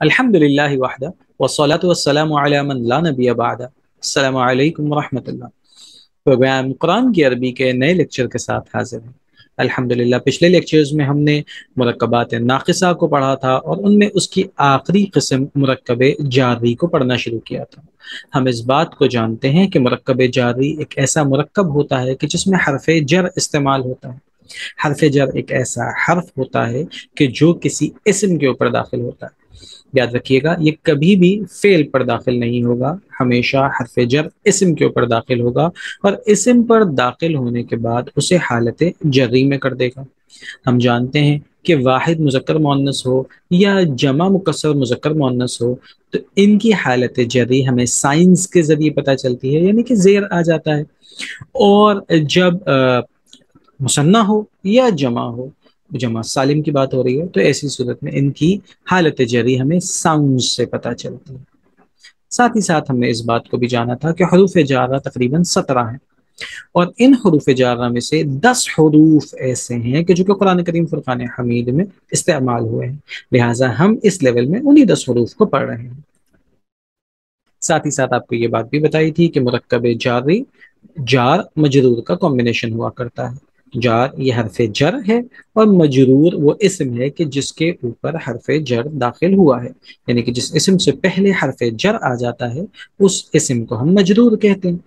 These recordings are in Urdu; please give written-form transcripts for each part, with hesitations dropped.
الحمدللہ وحدہ والصلاة والسلام علی من لا نبی بعد۔ السلام علیکم ورحمۃ اللہ۔ پروگرام قرآن کی عربی کے نئے لیکچر کے ساتھ حاضر ہیں۔ الحمدللہ پچھلے لیکچرز میں ہم نے مرکبات ناقصہ کو پڑھا تھا اور ان میں اس کی آخری قسم مرکب جاری کو پڑھنا شروع کیا تھا۔ ہم اس بات کو جانتے ہیں کہ مرکب جاری ایک ایسا مرکب ہوتا ہے کہ جس میں حرف جر استعمال ہوتا ہے۔ حرف جر ایک ایسا حرف ہوتا ہے کہ جو کسی اسم کے اوپر داخل ہوتا ہے۔ یاد رکھیے گا، یہ کبھی بھی فعل پر داخل نہیں ہوگا، ہمیشہ حرف جر اسم کے اوپر داخل ہوگا اور اسم پر داخل ہونے کے بعد اسے حالت جری میں کر دے گا۔ ہم جانتے ہیں کہ واحد مذکر مؤنث ہو یا جمع مکسر مذکر مؤنث ہو تو ان کی حالت جری ہمیں سائنس کے ذریعے پتہ چلتی ہے، یعنی کہ زیر آ جاتا ہے، اور جب مثنیٰ ہو یا جمع ہو، جمع سالم کی بات ہو رہی ہے، تو ایسی صورت میں ان کی حالت جری ہمیں ساؤنڈ سے پتہ چلتی ہے۔ ساتھ ہی ساتھ ہم نے اس بات کو بھی جانا تھا کہ حروف جارہ تقریباً 17 ہیں، اور ان حروف جارہ میں سے 10 حروف ایسے ہیں کہ جو کہ قرآن کریم فرقان حمید میں استعمال ہوئے ہیں، لہٰذا ہم اس لیول میں انہی 10 حروف کو پڑھ رہے ہیں۔ ساتھ ہی ساتھ آپ کو یہ بات بھی بتائی تھی کہ مرکب جاری جار مجرور کا کمبینیشن ہوا کرتا ہے۔ جار یہ حرف جر ہے اور مجرور وہ اسم ہے کہ جس کے اوپر حرف جر داخل ہوا ہے، یعنی کہ جس اسم سے پہلے حرف جر آ جاتا ہے اس اسم کو ہم مجرور کہتے ہیں۔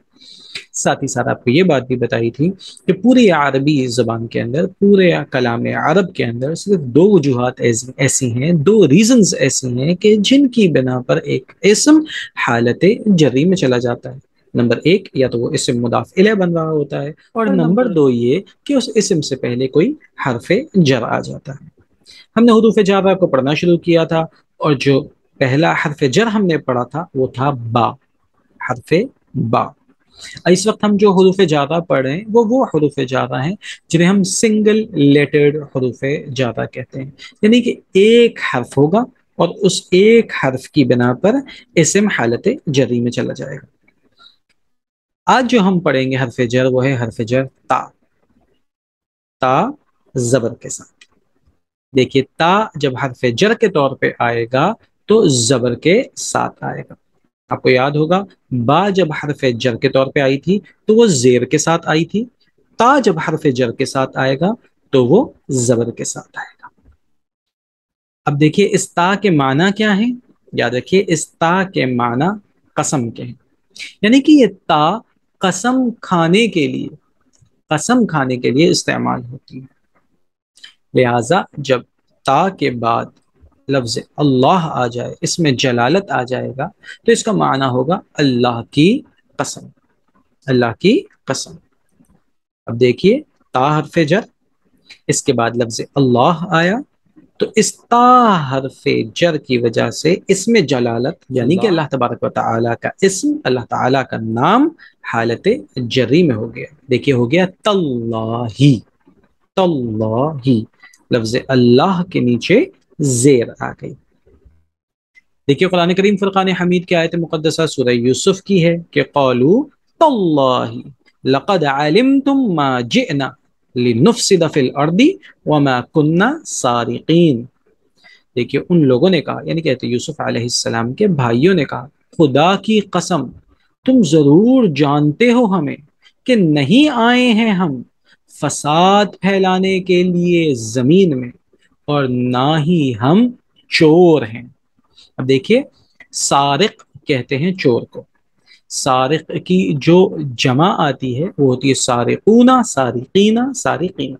ساتھ ہی ساتھ آپ کو یہ بات بھی بتائی تھی کہ پوری عربی زبان کے اندر، پورے کلام عرب کے اندر صرف 2 وجوہات ایسی ہیں، 2 ریزنز ایسی ہیں کہ جن کی بنا پر ایک اسم حالت جری میں چلا جاتا ہے۔ نمبر 1، یا تو وہ اسم مضاف الیہ بن رہا ہوتا ہے، اور نمبر 2 یہ کہ اس اسم سے پہلے کوئی حرف جر آ جاتا ہے۔ ہم نے حروف جارہ کو پڑھنا شروع کیا تھا، اور جو پہلا حرف جر ہم نے پڑھا تھا وہ تھا با، حرف با۔ اس وقت ہم جو حروف جارہ پڑھ رہے ہیں وہ حروف جارہ ہیں جنہیں ہم سنگل لیٹرڈ حروف جارہ کہتے ہیں، یعنی کہ ایک حرف ہوگا اور اس ایک حرف کی بنا پر اسم حالت جری میں چلا جائے گا۔ آج جو ہم پڑھیں گے حرف جر وہ ہے حرف جر تا، تا زبر کے ساتھ۔ دیکھیے تا جب حرف جر کے طور پہ آئے گا تو زبر کے ساتھ آئے گا۔ آپ کو یاد ہوگا با جب حرف جر کے طور پہ آئی تھی تو وہ زیر کے ساتھ آئی تھی، تا جب حرف جر کے ساتھ آئے گا تو وہ زبر کے ساتھ آئے گا۔ اب دیکھیے اس تا کے معنی کیا ہیں، یاد رکھیے اس تا کے معنی قسم کے ہیں، یعنی کہ یہ تا قسم کھانے کے لیے، قسم کھانے کے لیے استعمال ہوتی ہے۔ لہٰذا جب تا کے بعد لفظ اللہ آ جائے، اس میں جلالت آ جائے گا تو اس کا معنی ہوگا اللہ کی قسم، اللہ کی قسم۔ اب دیکھیے تا حرف جر، اس کے بعد لفظ اللہ آیا، تو اس تا حرف جر کی وجہ سے اس میں جلالت، یعنی کہ اللہ تبارک و تعالیٰ کا اسم، اللہ تعالیٰ کا نام حالت جری میں ہو گیا۔ دیکھیے ہو گیا تاللہ، تاللہ، لفظ اللہ کے نیچے زیر آ گئی۔ دیکھیے قرآن کریم فرقان حمید کی آیت مقدسہ سورہ یوسف کی ہے کہ قالوا تاللہ لقد علمتم ما جئنا لنفسد فی الارض وما كنا سارقین۔ دیکھیے ان لوگوں نے کہا، یعنی کہتے یوسف علیہ السلام کے بھائیوں نے کہا، خدا کی قسم تم ضرور جانتے ہو ہمیں کہ نہیں آئے ہیں ہم فساد پھیلانے کے لیے زمین میں، اور نہ ہی ہم چور ہیں۔ اب دیکھیے سارق کہتے ہیں چور کو، سارق کی جو جمع آتی ہے وہ ہوتی ہے سارقون، سارقین، سارقین،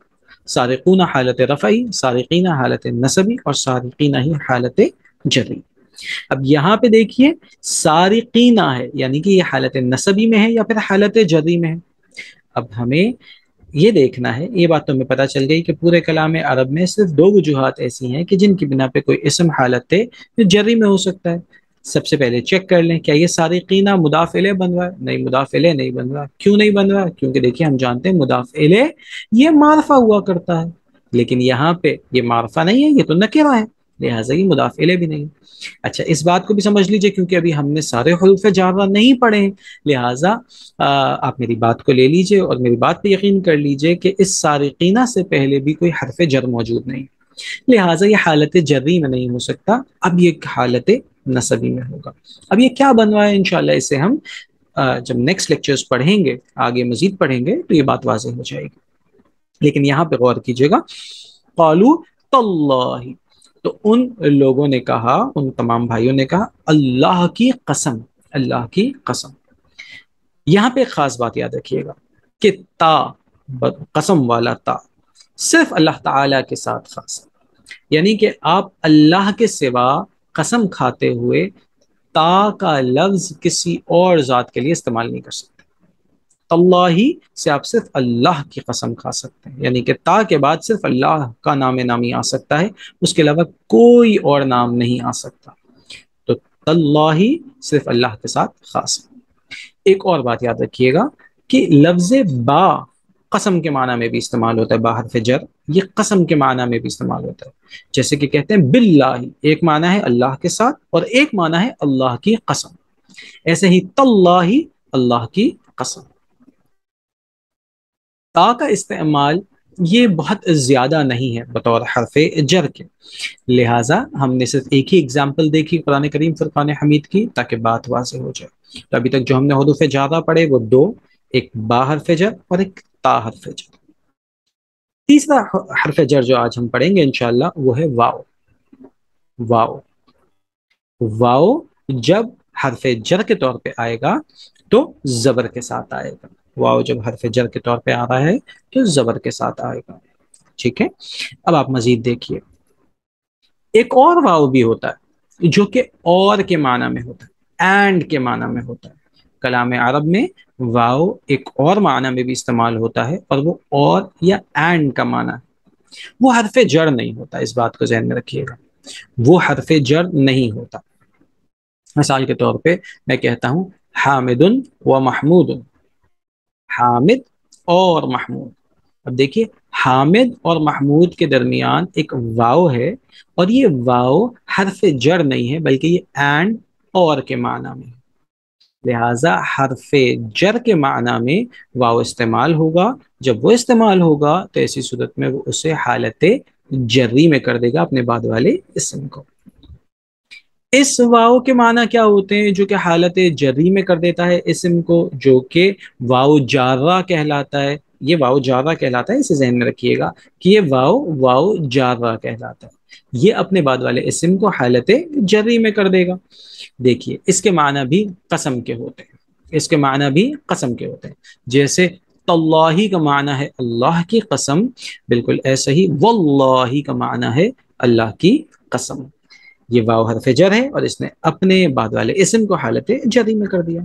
سارقون حالت رفعی، سارقین حالت نصبی، اور سارقین ہی حالت جری۔ اب یہاں پہ دیکھیے سارقین ہے، یعنی کہ یہ حالت نصبی میں ہے یا پھر حالت جری میں ہے۔ اب ہمیں یہ دیکھنا ہے، یہ بات تو ہمیں پتہ چل گئی کہ پورے کلام عرب میں صرف 2 وجوہات ایسی ہیں کہ جن کی بنا پہ کوئی اسم حالت جری میں ہو سکتا ہے۔ سب سے پہلے چیک کر لیں کیا یہ سارقینہ مضاف الیہ بن رہا ہے؟ نہیں، مضاف الیہ نہیں بن رہا۔ کیوں نہیں بن رہا؟ کیونکہ دیکھیے ہم جانتے ہیں مضاف الیہ یہ معرفہ ہوا کرتا ہے، لیکن یہاں پہ یہ معرفہ نہیں ہے، یہ تو نکرہ ہے، لہٰذا یہ مضاف الیہ بھی نہیں۔ اچھا اس بات کو بھی سمجھ لیجئے، کیونکہ ابھی ہم نے سارے حروف جارہ نہیں پڑھے ہیں، لہٰذا آپ میری بات کو لے لیجئے اور میری بات پہ یقین کر لیجئے کہ اس سارقینہ سے پہلے بھی کوئی حرف جر موجود نہیں۔ لہٰذا یہ حالت جری میں نہیں ہو سکتا، اب یہ حالت نصبی میں ہوگا۔ اب یہ کیا بن رہا ہے انشاءاللہ اسے ہم جب نیکسٹ لیکچرز پڑھیں گے، آگے مزید پڑھیں گے تو یہ بات واضح ہو جائے گی۔ لیکن یہاں پہ غور کیجئے گا، قالوا تاللہ، تو ان لوگوں نے کہا، ان تمام بھائیوں نے کہا اللہ کی قسم، اللہ کی قسم۔ یہاں پہ ایک خاص بات یاد رکھیے گا کہ تا، قسم والا تا صرف اللہ تعالی کے ساتھ خاص ہے، یعنی کہ آپ اللہ کے سوا قسم کھاتے ہوئے تا کا لفظ کسی اور ذات کے لیے استعمال نہیں کر سکتے۔ اللہ سے آپ صرف اللہ کی قسم کھا سکتے ہیں، یعنی کہ تا کے بعد صرف اللہ کا نام نامی آ سکتا ہے، اس کے علاوہ کوئی اور نام نہیں آ سکتا۔ تو اللہ صرف اللہ کے ساتھ خاص ہے۔ ایک اور بات یاد رکھیے گا کہ لفظ با قسم کے معنی میں بھی استعمال ہوتا ہے، با حرف جر یہ قسم کے معنی میں بھی استعمال ہوتا ہے، جیسے کہ کہتے ہیں باللہ، ایک معنی ہے اللہ کے ساتھ اور ایک معنی ہے اللہ کی قسم۔ ایسے ہی تاللہ، اللہ کی قسم۔ تا کا استعمال یہ بہت زیادہ نہیں ہے بطور حرف جر کے، لہٰذا ہم نے صرف ایک ہی اگزامپل دیکھی قرآن کریم فرقان حمید کی تاکہ بات واضح ہو جائے۔ تو ابھی تک جو ہم نے حروف جارہ پڑھے وہ دو، ایک با حرف جر اور ایک تا حرف جر۔ تیسرا حرف جر جو آج ہم پڑھیں گے انشاءاللہ وہ ہے واو۔ واو، واو جب حرف جر کے طور پہ آئے گا تو زبر کے ساتھ آئے گا۔ واو جب حرف جر کے طور پہ آ رہا ہے تو زبر کے ساتھ آئے گا، ٹھیک ہے۔ اب آپ مزید دیکھیے، ایک اور واو بھی ہوتا ہے جو کہ اور کے معنی میں ہوتا ہے، اینڈ کے معنی میں ہوتا ہے۔ کلام عرب میں واو ایک اور معنی میں بھی استعمال ہوتا ہے اور وہ اور یا اینڈ کا معنی ہے، وہ حرف جر نہیں ہوتا، اس بات کو ذہن میں رکھیے گا، وہ حرف جر نہیں ہوتا۔ مثال کے طور پہ میں کہتا ہوں حامد و محمود، حامد اور محمود۔ اب دیکھیے حامد اور محمود کے درمیان ایک واو ہے اور یہ واو حرف جر نہیں ہے بلکہ یہ اینڈ اور کے معنی میں، لہٰذا حرف جر کے معنی میں واو استعمال ہوگا۔ جب وہ استعمال ہوگا تو ایسی صورت میں وہ اسے حالت جری میں کر دے گا اپنے بعد والے اسم کو۔ اس واو کے معنی کیا ہوتے ہیں جو کہ حالت جری میں کر دیتا ہے اسم کو، جو کہ واو جارہ کہلاتا ہے۔ یہ واو جارہ کہلاتا ہے، اسے ذہن میں رکھیے گا کہ یہ واو جارہ کہلاتا ہے، یہ اپنے بعد والے اسم کو حالت جری میں کر دے گا۔ دیکھیے اس کے معنی بھی قسم کے ہوتے ہیں، اس کے معنی بھی قسم کے ہوتے ہیں، جیسے تاللہ کا معنی ہے اللہ کی قسم، بالکل ایسے ہی واللہ کا معنی ہے اللہ کی قسم۔ یہ واو حرف جر ہے اور اس نے اپنے بعد والے اسم کو حالت جری میں کر دیا۔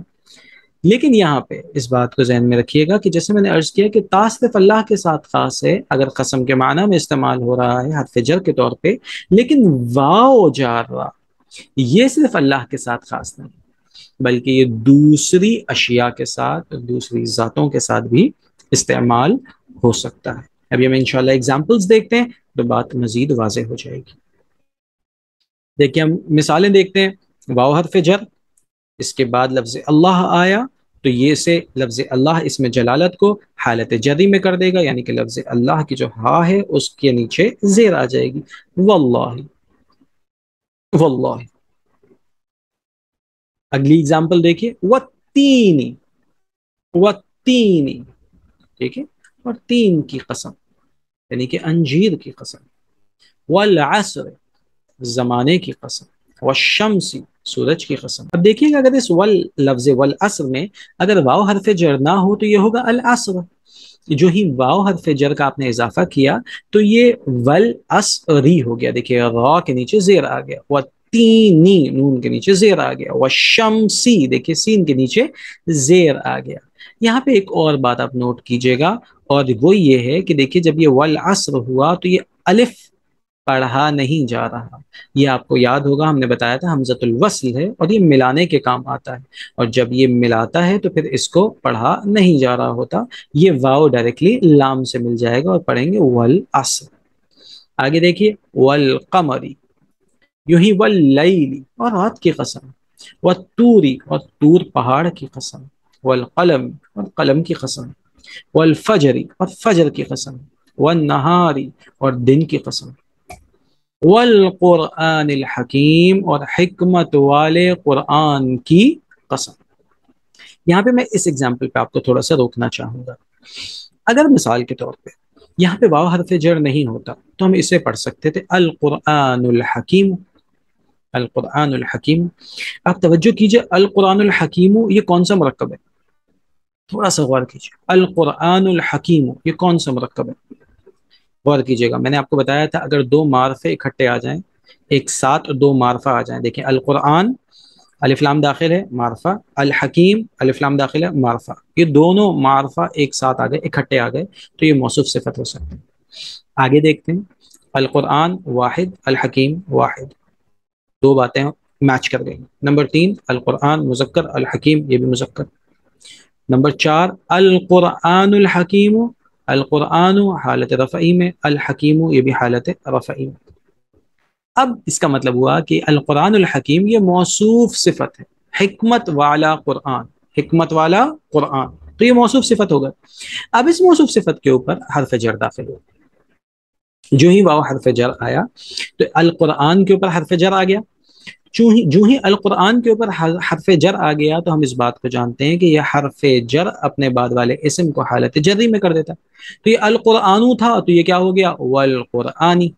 لیکن یہاں پہ اس بات کو ذہن میں رکھیے گا کہ جیسے میں نے عرض کیا کہ تا صرف اللہ کے ساتھ خاص ہے اگر قسم کے معنی میں استعمال ہو رہا ہے حرف جر کے طور پہ، لیکن واو جارہ یہ صرف اللہ کے ساتھ خاص نہیں بلکہ یہ دوسری اشیاء کے ساتھ، دوسری ذاتوں کے ساتھ بھی استعمال ہو سکتا ہے۔ ابھی ہم انشاءاللہ اگزامپلز دیکھتے ہیں تو بات مزید واضح ہو جائے گی۔ دیکھیں ہم مثالیں دیکھتے ہیں، واو حرف جر، اس کے بعد لفظ اللہ آیا تو یہ سے لفظ اللہ اس میں جلالت کو حالت جری میں کر دے گا، یعنی کہ لفظ اللہ کی جو ہا ہے اس کے نیچے زیر آ جائے گی، واللہ، واللہ۔ اگلی اگزامپل دیکھیے، والتین، والتین، ٹھیک ہے، اور تین کی قسم یعنی کہ انجیر کی قسم، والعصر زمانے کی قسم، والشمس سورج کی قسم۔ اب دیکھیے گا اگر اس لفظ والعصر میں اگر واو حرف جر نہ ہو تو یہ ہوگا العصر، جو ہی واو حرف جر کا آپ نے اضافہ کیا تو یہ والعصری ہو گیا۔ دیکھیے را کے نیچے زیر آ گیا، والتینی نون کے نیچے زیر آ گیا، والشمسی دیکھیے سین کے نیچے زیر آ گیا۔ یہاں پہ ایک اور بات آپ نوٹ کیجئے گا اور وہ یہ ہے کہ دیکھیے جب یہ والعصر ہوا تو یہ الف پڑھا نہیں جا رہا، یہ آپ کو یاد ہوگا ہم نے بتایا تھا حمزۃ الوصل ہے اور یہ ملانے کے کام آتا ہے، اور جب یہ ملاتا ہے تو پھر اس کو پڑھا نہیں جا رہا ہوتا، یہ واو ڈائریکٹلی لام سے مل جائے گا اور پڑھیں گے والعصر۔ آگے دیکھیے والقمری، یوں ہی واللیلی اور رات کی قسم، والطوری اور طور پہاڑ کی قسم، والقلم اور قلم کی قسم، والفجری اور فجر کی قسم، والنہاری اور دن کی قسم۔ والقرآن الحکیم، اور حکمت والے قرآن کی قسم۔ یہاں پہ میں اس ایگزامپل پہ آپ کو تھوڑا سا روکنا چاہوں گا۔ اگر مثال کے طور پہ یہاں پہ واو حرف جر نہیں ہوتا تو ہم اسے پڑھ سکتے تھے القرآن الحکیم، القرآن الحکیم۔ آپ توجہ کیجئے، القرآن الحکیم یہ کون سا مرکب ہے؟ تھوڑا سا غور کیجئے، القرآن الحکیم یہ کون سا مرکب ہے؟ غور کیجئے گا، میں نے آپ کو بتایا تھا اگر دو معرفے اکٹھے آ جائیں، ایک ساتھ دو معرفہ آ جائیں، دیکھیں القرآن الف لام داخل ہے معرفہ، الحکیم الف لام داخل ہے معرفہ، یہ دونوں معرفہ ایک ساتھ آ گئے، اکٹھے آ گئے تو یہ موصوف صفت ہو سکتے ہیں۔ آگے دیکھتے ہیں، القرآن واحد الحکیم واحد، دو باتیں میچ کر گئی۔ نمبر 3 القرآن مذکر الحکیم یہ بھی مذکر۔ نمبر 4 القرآن الحکیم، القرآن حالت رفعی میں، الحکیم یہ بھی حالت رفعی میں۔ اب اس کا مطلب ہوا کہ القرآن الحکیم یہ موصوف صفت ہے، حکمت والا قرآن، حکمت والا قرآن، تو یہ موصوف صفت ہوگا۔ اب اس موصوف صفت کے اوپر حرف جر داخل ہو، جو ہی واو حرف جر آیا تو القرآن کے اوپر حرف جر آ گیا، جو ہی القرآن کے اوپر حرف جر آ گیا تو ہم اس بات کو جانتے ہیں کہ یہ حرف جر اپنے بعد والے اسم کو حالت جری میں کر دیتا، تو یہ القرآن تھا تو یہ کیا ہو گیا والقرآنی۔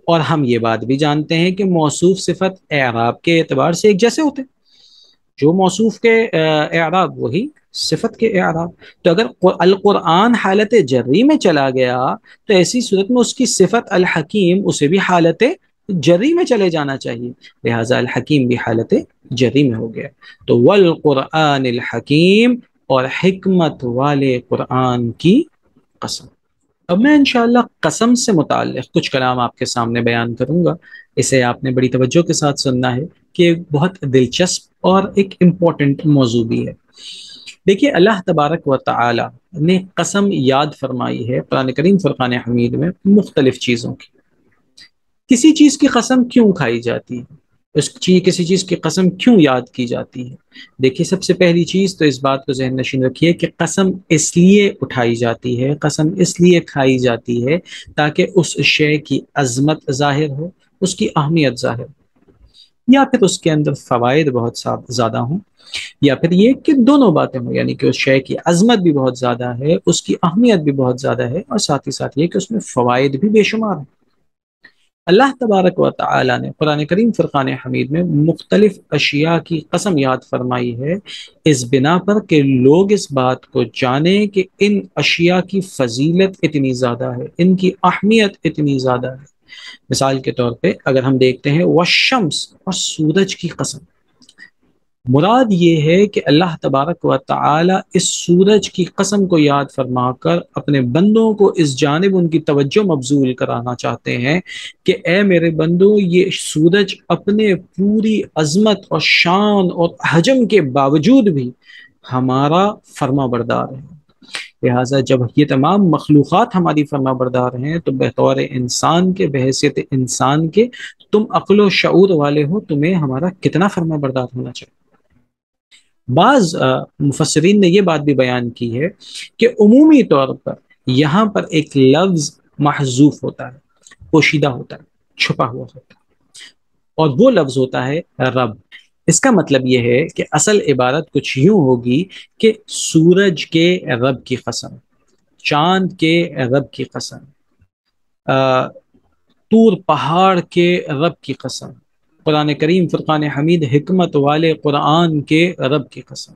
اور ہم یہ بات بھی جانتے ہیں کہ موصوف صفت اعراب کے اعتبار سے ایک جیسے ہوتے، جو موصوف کے اعراب وہی صفت کے اعراب، تو اگر القرآن حالت جری میں چلا گیا تو ایسی صورت میں اس کی صفت الحکیم اسے بھی حالت جری میں چلے جانا چاہیے، لہذا الحکیم بھی حالت جری میں ہو گیا۔ تو والقرآن الحکیم، اور حکمت والے قرآن کی قسم۔ اب میں انشاءاللہ قسم سے متعلق کچھ کلام آپ کے سامنے بیان کروں گا، اسے آپ نے بڑی توجہ کے ساتھ سننا ہے کہ بہت دلچسپ اور ایک امپورٹنٹ موضوع بھی ہے۔ دیکھیے اللہ تبارک و تعالی نے قسم یاد فرمائی ہے قرآن کریم فرقان حمید میں مختلف چیزوں کی۔ کسی چیز کی قسم کیوں کھائی جاتی ہے، کسی چیز کی قسم کیوں یاد کی جاتی ہے؟ دیکھیے سب سے پہلی چیز تو اس بات کو ذہن نشین رکھیے کہ قسم اس لیے اٹھائی جاتی ہے، قسم اس لیے کھائی جاتی ہے تاکہ اس شے کی عظمت ظاہر ہو، اس کی اہمیت ظاہر ہو، یا پھر اس کے اندر فوائد بہت زیادہ ہوں، یا پھر یہ کہ دونوں باتیں ہوں، یعنی کہ اس شے کی عظمت بھی بہت زیادہ ہے، اس کی اہمیت بھی بہت زیادہ ہے، اور ساتھ ہی ساتھ یہ کہ اس میں فوائد بھی بے شمار ہیں۔ اللہ تبارک و تعالی نے قرآن کریم فرقان حمید میں مختلف اشیاء کی قسم یاد فرمائی ہے، اس بنا پر کہ لوگ اس بات کو جانیں کہ ان اشیاء کی فضیلت اتنی زیادہ ہے، ان کی اہمیت اتنی زیادہ ہے۔ مثال کے طور پہ اگر ہم دیکھتے ہیں والشمس، اور سورج کی قسم، مراد یہ ہے کہ اللہ تبارک و تعالی اس سورج کی قسم کو یاد فرما کر اپنے بندوں کو اس جانب ان کی توجہ مبذول کرانا چاہتے ہیں کہ اے میرے بندوں، یہ سورج اپنے پوری عظمت اور شان اور حجم کے باوجود بھی ہمارا فرما بردار ہے، لہٰذا جب یہ تمام مخلوقات ہماری فرما بردار ہیں تو بطور انسان کے، بحیثیت انسان کے، تم عقل و شعور والے ہو، تمہیں ہمارا کتنا فرما بردار ہونا چاہیے۔ بعض مفسرین نے یہ بات بھی بیان کی ہے کہ عمومی طور پر یہاں پر ایک لفظ محذوف ہوتا ہے، پوشیدہ ہوتا ہے، چھپا ہوا ہوتا ہے، اور وہ لفظ ہوتا ہے رب۔ اس کا مطلب یہ ہے کہ اصل عبارت کچھ یوں ہوگی کہ سورج کے رب کی قسم، چاند کے رب کی قسم، طور پہاڑ کے رب کی قسم، قرآن کریم فرقان حمید حکمت والے قرآن کے رب کی قسم۔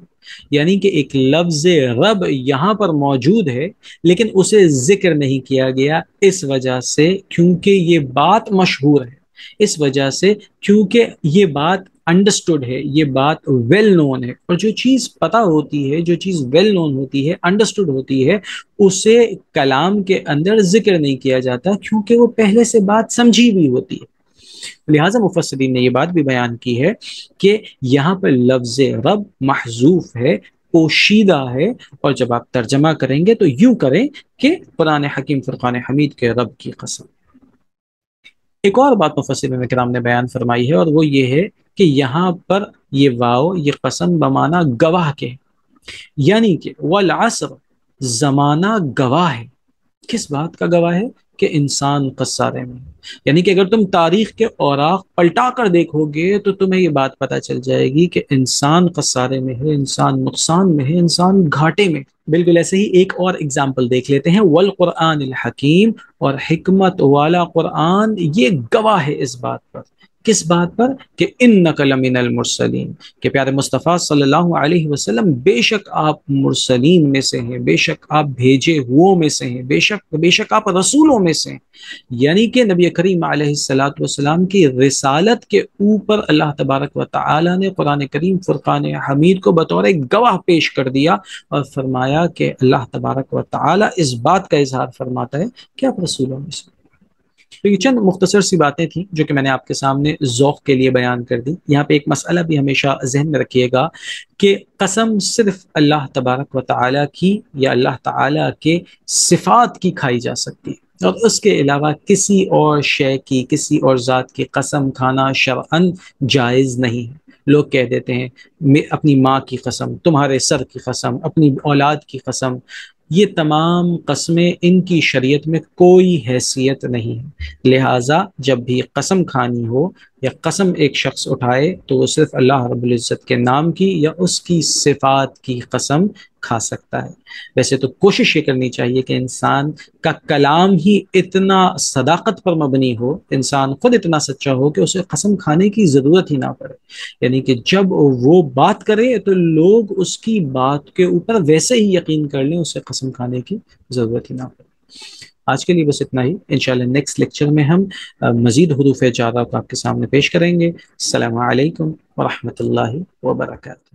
یعنی کہ ایک لفظ رب یہاں پر موجود ہے لیکن اسے ذکر نہیں کیا گیا، اس وجہ سے کیونکہ یہ بات مشہور ہے، اس وجہ سے کیونکہ یہ بات انڈرسٹوڈ ہے، یہ بات ویل نون ہے، اور جو چیز پتہ ہوتی ہے، جو چیز ویل نون ہوتی ہے، انڈرسٹوڈ ہوتی ہے، اسے کلام کے اندر ذکر نہیں کیا جاتا کیونکہ وہ پہلے سے بات سمجھی بھی ہوتی ہے۔ لہٰذا مفسرین نے یہ بات بھی بیان کی ہے کہ یہاں پر لفظ رب محذوف ہے، پوشیدہ ہے، اور جب آپ ترجمہ کریں گے تو یوں کریں کہ قرآن حکیم فرقان حمید کے رب کی قسم۔ ایک اور بات مفسرین کرام نے بیان فرمائی ہے، اور وہ یہ ہے کہ یہاں پر یہ واو، یہ قسم بمانا گواہ کے، یعنی کہ والعصر، زمانہ گواہ ہے۔ کس بات کا گواہ ہے؟ کہ انسان خسارے میں ہے۔ یعنی کہ اگر تم تاریخ کے اوراق پلٹا کر دیکھو گے تو تمہیں یہ بات پتہ چل جائے گی کہ انسان خسارے میں ہے، انسان نقصان میں ہے، انسان گھاٹے میں۔ بالکل ایسے ہی ایک اور اگزامپل دیکھ لیتے ہیں، والقرآن الحکیم، اور حکمت والا قرآن یہ گواہ ہے اس بات پر۔ کس بات پر؟ کہ انک لمن المرسلین، کہ پیارے مصطفیٰ صلی اللہ علیہ وسلم بے شک آپ مرسلین میں سے ہیں، بے شک آپ بھیجے ہوئوں میں سے ہیں، بے شک آپ رسولوں میں سے ہیں۔ یعنی کہ نبی کریم علیہ الصلاۃ والسلام کی رسالت کے اوپر اللہ تبارک و تعالی نے قرآن کریم فرقان حمید کو بطور ایک گواہ پیش کر دیا، اور فرمایا کہ اللہ تبارک و تعالی اس بات کا اظہار فرماتا ہے کہ آپ رسولوں میں سے۔ تو یہ چند مختصر سی باتیں تھیں جو کہ میں نے آپ کے سامنے ذوق کے لیے بیان کر دی۔ یہاں پہ ایک مسئلہ بھی ہمیشہ ذہن میں رکھیے گا کہ قسم صرف اللہ تبارک و تعالی کی یا اللہ تعالی کے صفات کی کھائی جا سکتی ہے، اور اس کے علاوہ کسی اور شے کی، کسی اور ذات کی قسم کھانا شرعاً جائز نہیں ہے۔ لوگ کہہ دیتے ہیں اپنی ماں کی قسم، تمہارے سر کی قسم، اپنی اولاد کی قسم، یہ تمام قسمیں ان کی شریعت میں کوئی حیثیت نہیں ہے۔ لہٰذا جب بھی قسم کھانی ہو یا قسم ایک شخص اٹھائے تو وہ صرف اللہ رب العزت کے نام کی یا اس کی صفات کی قسم کھا سکتا ہے۔ ویسے تو کوشش یہ کرنی چاہیے کہ انسان کا کلام ہی اتنا صداقت پر مبنی ہو، انسان خود اتنا سچا ہو کہ اسے قسم کھانے کی ضرورت ہی نہ پڑے، یعنی کہ جب وہ بات کرے تو لوگ اس کی بات کے اوپر ویسے ہی یقین کر لیں، اسے قسم کھانے کی ضرورت ہی نہ پڑے۔ آج کے لیے بس اتنا ہی، انشاءاللہ نیکسٹ لیکچر میں ہم مزید حروف جارہ کو آپ کے سامنے پیش کریں گے۔ السلام علیکم ورحمۃ اللہ وبرکاتہ۔